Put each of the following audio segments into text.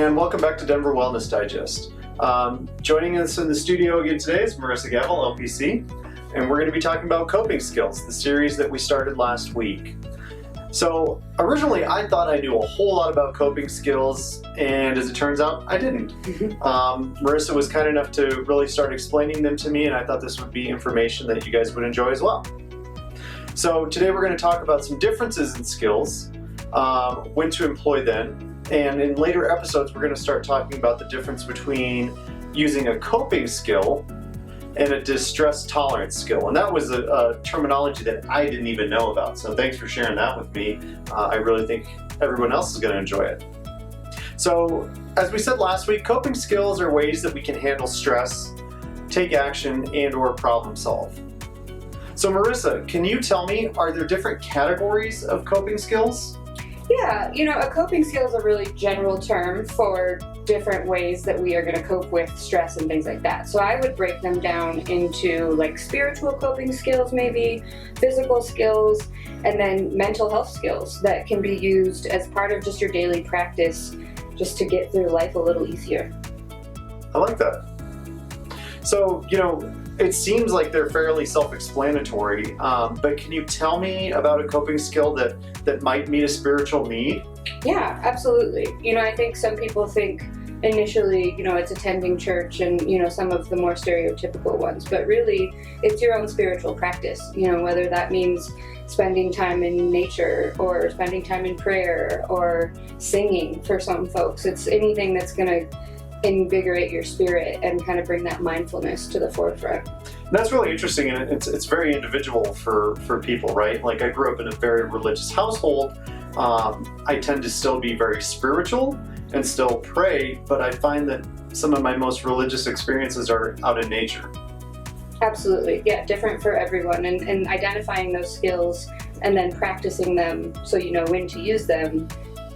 and welcome back to Denver Wellness Digest. Joining us in the studio again today is Marissa Gavel, LPC, and we're going to be talking about coping skills, the series that we started last week. So originally I thought I knew a whole lot about coping skills, and as it turns out, I didn't. Marissa was kind enough to really start explaining them to me, and I thought this would be information that you guys would enjoy as well. So today we're going to talk about some differences in skills, when to employ them, and in later episodes we're going to start talking about the difference between using a coping skill and a distress tolerance skill. And that was a terminology that I didn't even know about. So thanks for sharing that with me. I really think everyone else is going to enjoy it. So as we said last week, coping skills are ways that we can handle stress, take action, and or problem solve. So Marissa, can you tell me, are there different categories of coping skills? Yeah, a coping skill is a really general term for different ways that we are going to cope with stress and things like that. So I would break them down into like spiritual coping skills, maybe physical skills, and then mental health skills that can be used as part of just your daily practice just to get through life a little easier. I like that. So, it seems like they're fairly self-explanatory, but can you tell me about a coping skill that might meet a spiritual need? Yeah, absolutely. I think some people think initially, it's attending church and, some of the more stereotypical ones, but really it's your own spiritual practice, whether that means spending time in nature or spending time in prayer or singing for some folks. It's anything that's going to invigorate your spirit and kind of bring that mindfulness to the forefront. That's really interesting, and it's very individual for people, right? Like I grew up in a very religious household. I tend to still be very spiritual and still pray, but I find that some of my most religious experiences are out in nature. Absolutely, yeah, different for everyone, and identifying those skills and then practicing them so you know when to use them,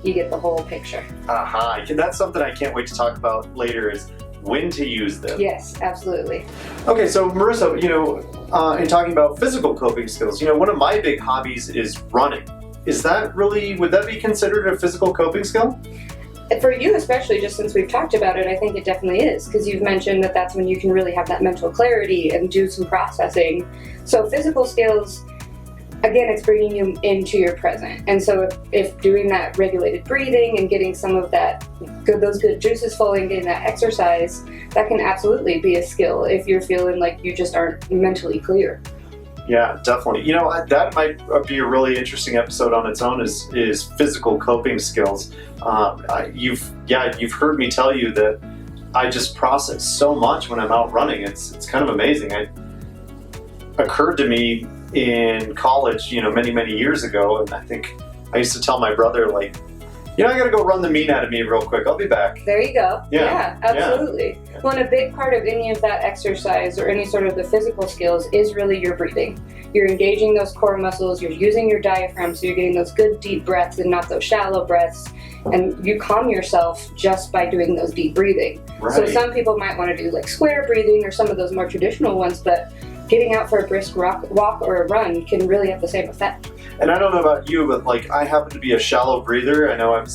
you get the whole picture. Aha, that's something I can't wait to talk about later, is when to use them. Yes, absolutely. Okay, so Marissa, in talking about physical coping skills, one of my big hobbies is running. Would that be considered a physical coping skill? And for you especially, just since we've talked about it, I think it definitely is, because you've mentioned that that's when you can really have that mental clarity and do some processing. So physical skills, again, it's bringing you into your present. And so if doing that regulated breathing and getting some of those good juices flowing, getting that exercise, that can absolutely be a skill if you're feeling like you just aren't mentally clear. Yeah, definitely. That might be a really interesting episode on its own, is physical coping skills. You've heard me tell you that I just process so much when I'm out running. It's kind of amazing. It occurred to me in college, many years ago, and I think I used to tell my brother, like, I gotta go run the meat out of me real quick. I'll be back. There you go. Yeah, absolutely. Yeah. Well, and a big part of any of that exercise or any sort of the physical skills is really your breathing. You're engaging those core muscles, you're using your diaphragm, so you're getting those good deep breaths and not those shallow breaths. And you calm yourself just by doing those deep breathing. Right. So some people might want to do like square breathing or some of those more traditional ones, but getting out for a brisk walk or a run can really have the same effect. And I don't know about you, but like I happen to be a shallow breather. I know I've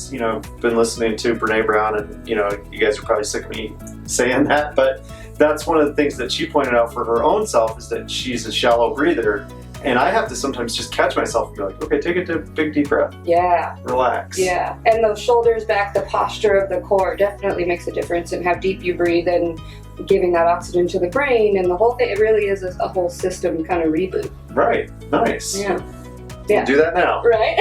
been listening to Brene Brown, and you guys are probably sick of me saying that, but that's one of the things that she pointed out for her own self, is that she's a shallow breather. And I have to sometimes just catch myself and be like, okay, take a big deep breath. Yeah. Relax. Yeah. And those shoulders back, the posture of the core definitely makes a difference in how deep you breathe and giving that oxygen to the brain and the whole thing. It really is a whole system kind of reboot. Right. Nice. Yeah. We'll do that now. Right?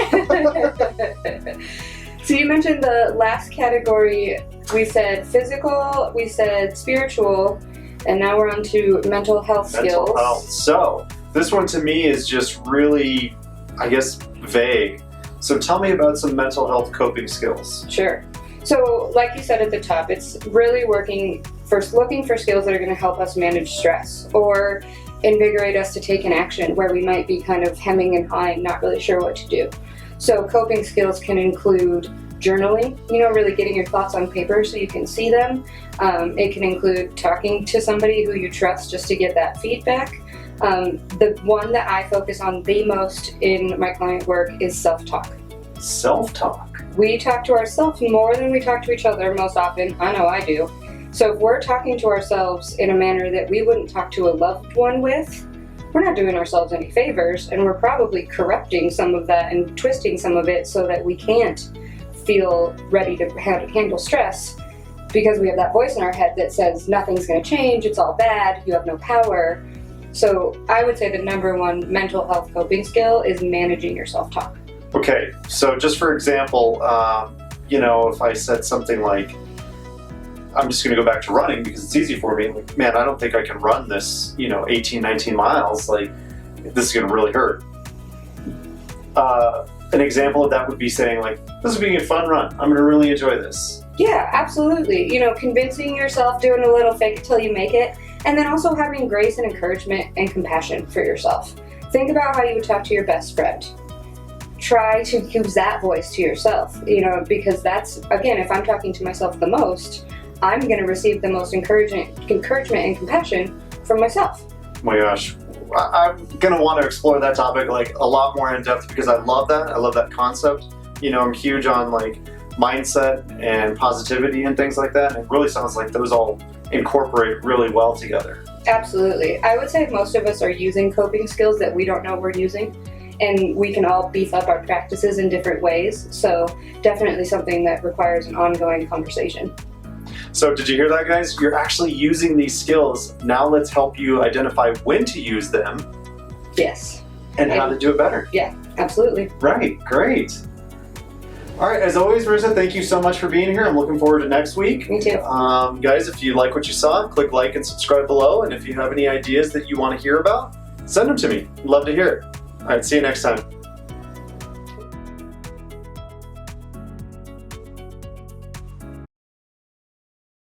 So you mentioned the last category. We said physical, we said spiritual, and now we're on to mental health skills. Mental health. So this one to me is just really, I guess, vague. So tell me about some mental health coping skills. Sure. So like you said at the top, it's really looking for skills that are going to help us manage stress or invigorate us to take an action where we might be kind of hemming and hawing, not really sure what to do. So coping skills can include journaling, really getting your thoughts on paper so you can see them. It can include talking to somebody who you trust just to get that feedback. The one that I focus on the most in my client work is self-talk. Self-talk. We talk to ourselves more than we talk to each other most often. I know I do. So if we're talking to ourselves in a manner that we wouldn't talk to a loved one with, we're not doing ourselves any favors, and we're probably corrupting some of that and twisting some of it so that we can't feel ready to handle stress, because we have that voice in our head that says nothing's going to change, it's all bad, you have no power. So I would say the number one mental health coping skill is managing your self-talk. Okay, so just for example, if I said something like, I'm just going to go back to running because it's easy for me. Like, man, I don't think I can run this, 18, 19 miles. Like, this is going to really hurt. An example of that would be saying, like, this is being a fun run. I'm going to really enjoy this. Yeah, absolutely. Convincing yourself, doing a little fake it till you make it, and then also having grace and encouragement and compassion for yourself. Think about how you would talk to your best friend. Try to use that voice to yourself, because that's, again, if I'm talking to myself the most, I'm going to receive the most encouragement and compassion from myself. Oh my gosh. I'm going to want to explore that topic like a lot more in depth because I love that. I love that concept. I'm huge on like mindset and positivity and things like that. And it really sounds like those all incorporate really well together. Absolutely. I would say most of us are using coping skills that we don't know we're using. And we can all beef up our practices in different ways. So definitely something that requires an ongoing conversation. So did you hear that, guys? You're actually using these skills. Now let's help you identify when to use them. Yes. And how to do it better. Yeah, absolutely. Right, great. All right, as always, Marissa, thank you so much for being here. I'm looking forward to next week. Me too. Guys, if you like what you saw, click like and subscribe below. And if you have any ideas that you want to hear about, send them to me. I'd love to hear it. All right, see you next time.